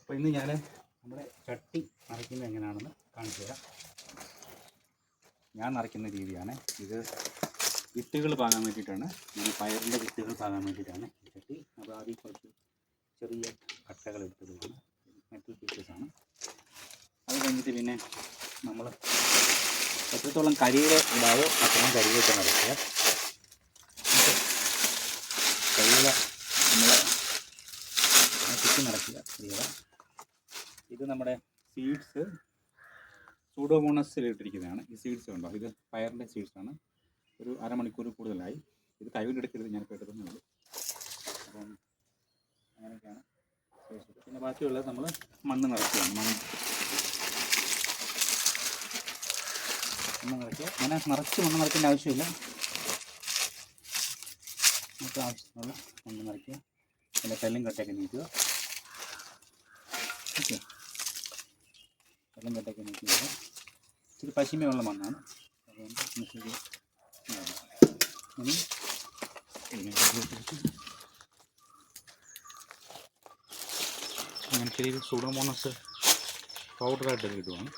അപ്പോൾ ഇന്ന് ഞാൻ നമ്മുടെ ചട്ടി നിറയ്ക്കുന്നത് എങ്ങനെയാണെന്ന് കാണിച്ചു തരാം. ഞാൻ നിറയ്ക്കുന്ന രീതിയാണ് ഇത്. വിത്തുകൾ പാകാൻ വേണ്ടിയിട്ടാണ്, ഞാൻ പയറിൻ്റെ വിത്തുകൾ പാകാൻ വേണ്ടിയിട്ടാണ് ഈ ചട്ടി. അപ്പോൾ ആദ്യം കുറച്ച് ചെറിയ കട്ടകൾ എടുത്തതാണ്, മെറ്റൽ പീസസാണ്. അത് കഴിഞ്ഞിട്ട് പിന്നെ നമ്മൾ എത്രത്തോളം കരിയില ഉണ്ടാവോ അത്രയും കരിയിലൊക്കെ നിറയ്ക്കുക. കരിയില നമ്മൾ ചുറ്റി നിറയ്ക്കുക കരിയില. ഇത് നമ്മുടെ സീഡ്സ് സൂഡോമോണസിൽ ഇട്ടിരിക്കുന്നതാണ്. ഈ സീഡ്സ് ഉണ്ടോ, ഇത് പയറിൻ്റെ സീഡ്സാണ്. ഒരു അരമണിക്കൂർ കൂടുതലായി. ഇത് കൈവിലെടുക്കരുത്, ഞാൻ കേട്ടതേ ഉള്ളൂ. അപ്പം അങ്ങനെയൊക്കെയാണ്. പിന്നെ ബാക്കിയുള്ളത് നമ്മൾ മണ്ണ് നിറയ്ക്കുകയാണ്. മണ്ണ് നിറയ്ക്കുക. അങ്ങനെ നിറച്ച് മണ്ണ് നിറയ്ക്കേണ്ട ആവശ്യമില്ല. നമുക്ക് ആവശ്യമുള്ള മണ്ണ് നിറയ്ക്കുക. പിന്നെ കല്ലും കട്ടയൊക്കെ നീക്കുക. ഓക്കെ, കല്ലും കട്ടയൊക്കെ നീക്കുക. ഇച്ചിരി പശിമയുള്ള മണ്ണാണ്, അതുകൊണ്ട് നമുക്കിത് അങ്ങനെ ചെറിയ സൂഡോമോണസ് പൗഡറായിട്ട് കിട്ടുവാണ്.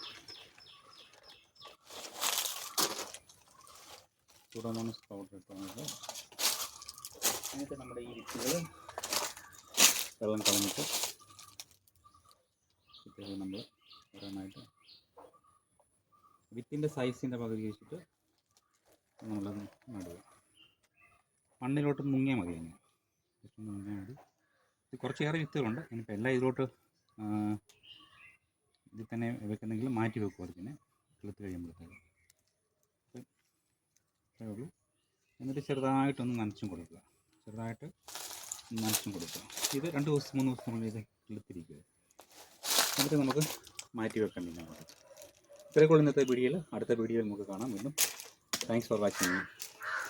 സൂഡോമോണസ് പൗഡർ ഇട്ടുവാണല്ലോ. എന്നിട്ട് നമ്മുടെ ഈ വിത്തുകൾ വെള്ളം കളഞ്ഞിട്ട് വിത്തുകൾ നമ്മൾ ഓരോന്നായിട്ട് വിത്തിൻ്റെ സൈസിൻ്റെ പകുതി വെച്ചിട്ട് നമ്മളത് നടുക. മണ്ണിലോട്ട് മുങ്ങിയാൽ മതി, അങ്ങനെ മുങ്ങിയാൽ മതി. ഇത് കുറച്ചേറെ വിത്തുകളുണ്ട്. ഇനിയിപ്പോൾ എല്ലാം ഇതിലോട്ട് ഇതിൽ തന്നെ വെക്കുന്നെങ്കിൽ മാറ്റി വെക്കും. അത് പിന്നെ കിളുത്ത് കഴിയുമ്പോഴത്തേക്ക് അത്രേ ഉള്ളൂ. എന്നിട്ട് ചെറുതായിട്ടൊന്ന് നനച്ചും കൊടുക്കുക. ചെറുതായിട്ട് നനച്ചും കൊടുക്കുക. ഇത് 2 ദിവസം 3 ദിവസത്തിനുള്ളിൽ ഇത് കിളുത്തിരിക്കുക. എന്നിട്ട് നമുക്ക് മാറ്റി വെക്കാം. പിന്നെ ഇത്രയൊക്കെ ഇന്നത്തെ വീഡിയോയിൽ. അടുത്ത വീഡിയോയിൽ നമുക്ക് കാണാം വീണ്ടും. Thanks for watching.